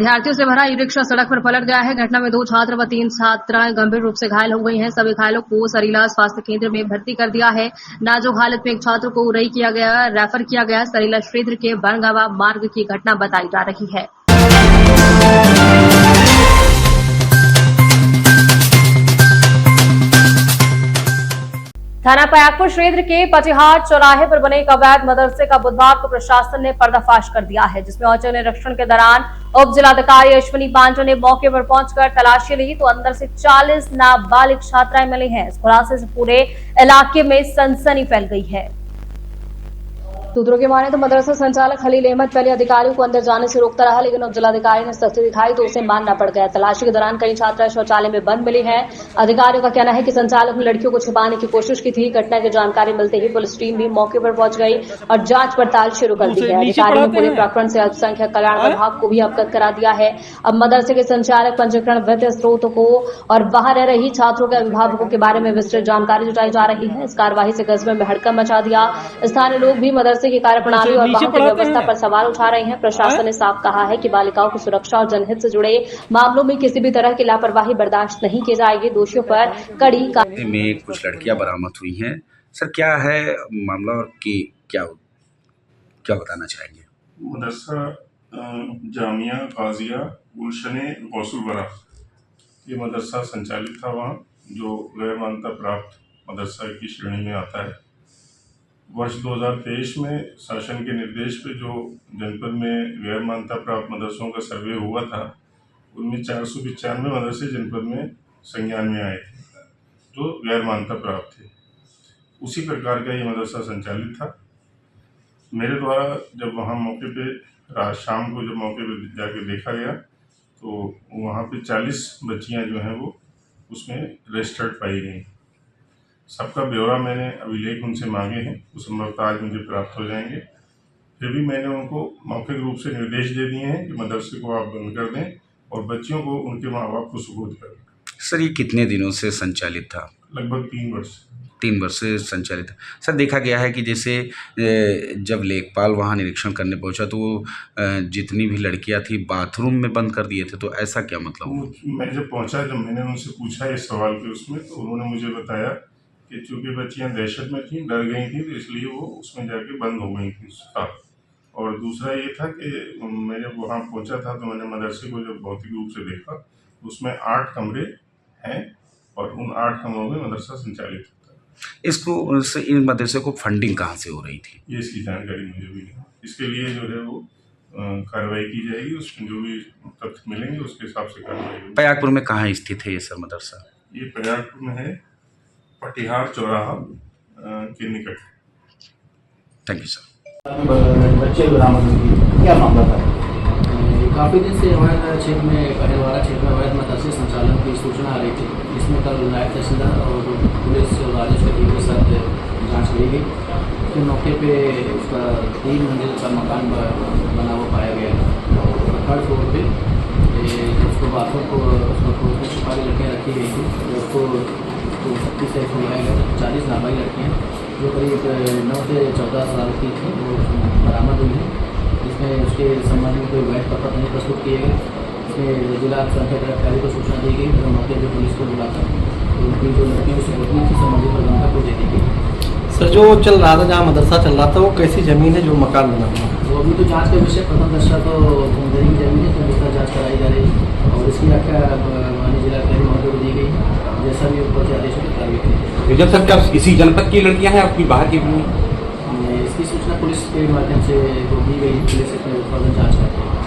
विद्यार्थियों से भरा ई रिक्शा सड़क पर पलट गया है। घटना में 2 छात्र व 3 छात्राएं गंभीर रूप से घायल हो गई हैं। सभी घायलों को सरीला स्वास्थ्य केंद्र में भर्ती कर दिया है। नाजुक हालत में एक छात्र को रेफर किया गया। सरीला क्षेत्र के बनगावा मार्ग की घटना बताई जा रही है। थाना पयागपुर क्षेत्र के पटिहार चौराहे पर बने एक अवैध मदरसे का बुधवार को प्रशासन ने पर्दाफाश कर दिया है, जिसमें औचक निरीक्षण के दौरान उप जिलाधिकारी अश्विनी पांडे ने मौके पर पहुंचकर तलाशी ली तो अंदर से 40 नाबालिग छात्राएं मिली हैं। इस खुलासे से पूरे इलाके में सनसनी फैल गई है। सूत्रों की माने तो मदरसा संचालक खलील अहमद पहले अधिकारियों को अंदर जाने से रोकता रहा, लेकिन उप जिलाधिकारी ने सख्ती दिखाई तो उसे मानना पड़ गया। तलाशी के दौरान कई छात्राएं शौचालय में बंद मिली हैं। अधिकारियों का कहना है कि संचालक ने लड़कियों को छिपाने की कोशिश की थी। घटना की जानकारी मिलते ही पुलिस टीम भी मौके पर पहुंच गई और जांच पड़ताल शुरू कर दी है। अधिकारियों ने पूरे प्रकरण से अल्पसंख्यक कल्याण विभाग को भी अवगत करा दिया है। अब मदरसे के संचालक, पंजीकरण, वित्तीय स्रोतों को और वहां रह रही छात्रों के अभिभावकों के बारे में विस्तृत जानकारी जुटाई जा रही है। इस कार्यवाही से कस्बे में हड़कंप मचा दिया। स्थानीय लोग भी मदरसे की कार्यप्रणाली और वहां की व्यवस्था पर सवाल उठा रहे हैं। प्रशासन ने साफ कहा है कि बालिकाओं की सुरक्षा और जनहित से जुड़े मामलों में किसी भी तरह की लापरवाही बर्दाश्त नहीं की जाएगी। दोषियों पर कड़ी कार्रवाई में कुछ लड़कियां बरामद हुई हैं। सर, क्या है मामला और क्या बताना चाहेंगे? मदरसा जामिया काजिया गुलशने गौसुलबरा ये मदरसा संचालित था वहाँ, जो गैर मान्यता प्राप्त मदरसा की श्रेणी में आता है। वर्ष 2023 में शासन के निर्देश पे जो जनपद में गैर मान्यता प्राप्त मदरसों का सर्वे हुआ था, उनमें 495 मदरसे जनपद में संज्ञान में आए थे जो गैर मान्यता प्राप्त थे। उसी प्रकार का ये मदरसा संचालित था। मेरे द्वारा जब वहाँ मौके पे रात शाम को जब मौके पे जाके देखा गया तो वहाँ पे 40 बच्चियाँ जो हैं वो उसमें रजिस्टर्ड पाई गई। सबका ब्यौरा मैंने अभिलेख उनसे मांगे हैं, वो संभवतः आज मुझे प्राप्त हो जाएंगे। फिर भी मैंने उनको मौखिक रूप से निर्देश दे दिए हैं कि मदरसे को आप बंद कर दें और बच्चियों को उनके माँ बाप को सुपुर्द कर दें। सर, ये कितने दिनों से संचालित था? लगभग 3 वर्ष। 3 वर्ष से संचालित है। सर, देखा गया है कि जैसे जब लेखपाल वहाँ निरीक्षण करने पहुंचा तो जितनी भी लड़कियां थी बाथरूम में बंद कर दिए थे, तो ऐसा क्या मतलब? मैं जब पहुंचा, जब मैंने उनसे पूछा इस सवाल के उसमें, तो उन्होंने मुझे बताया कि चूँकि बच्चियाँ दहशत में थीं, डर गई थी, तो इसलिए वो उसमें जाके बंद हो गई थी। और दूसरा ये था कि मैं जब वहाँ पहुँचा था तो मैंने मदरसे को जब भौतिक रूप से देखा, उसमें 8 कमरे हैं और उन 8 कमरों में मदरसा संचालित होता है। इन मदरसे को फंडिंग कहाँ से हो रही थी? ये इसकी जानकारी मुझे भी नहीं। इसके लिए जो है वो कार्रवाई की जाएगी। उसमें जो भी तथ्य मिलेंगे उसके हिसाब से कार्रवाई होगी। पयागपुर में कहाँ स्थित है ये सर मदरसा? ये पयागपुर में है, पटिहार चौराहा के निकट। Thank you sir. बच्चे बरामद हुई, क्या मामला था? काफ़ी दिन से हमारे क्षेत्र में करेवाड़ा क्षेत्र में अवैध मदरसे संचालन की सूचना आ रही थी, जिसमें कल नायब तहसीलदार और पुलिस और राजस्व की टीम के साथ जांच की गई। फिर मौके पे उसका 3 मंजिल का मकान बना हुआ पाया गया और 3rd फ्लोर पे उसको बाथरूम को उसमें छुपा के लड़कियाँ रखी गई थी। तो उसको 36 से खुलवाया गया। 40 नाबालिग लड़कियाँ जो करीब 9 से 14 साल की थी वो बरामद हुई हैं। इसमें उसके संबंध में कोई वैध पत्र नहीं प्रस्तुत किए गए। इसमें जिला अल्पसंख्यक अधिकारी को सूचना दी गई, फिर मौके पर पुलिस को बुलाकर तो उनकी जो लड़कियों से होती थी संबंधित प्रबंधक को दे दी गई। सर, जो चल रहा था, जहाँ मदरसा चल रहा था, वो कैसी ज़मीन है जो मकान बना हुआ है? तो अभी तो जाँच का विषय प्रथम दृष्टया तो धुंधरी की जमीन है, तो दूसरा जाँच कराई जा रही है और इसकी व्याख्या माननीय जिलाधिकारी महोदय को दी गई है। जैसा भी ऊपर के आदेशों की कार्रवाई की जब तक क्या इसी जनपद की लड़कियां हैं आपकी बाहर की भी? इसकी सूचना पुलिस के माध्यम से दी गई है। पुलिस इसमें फर्दर जाँच करती है।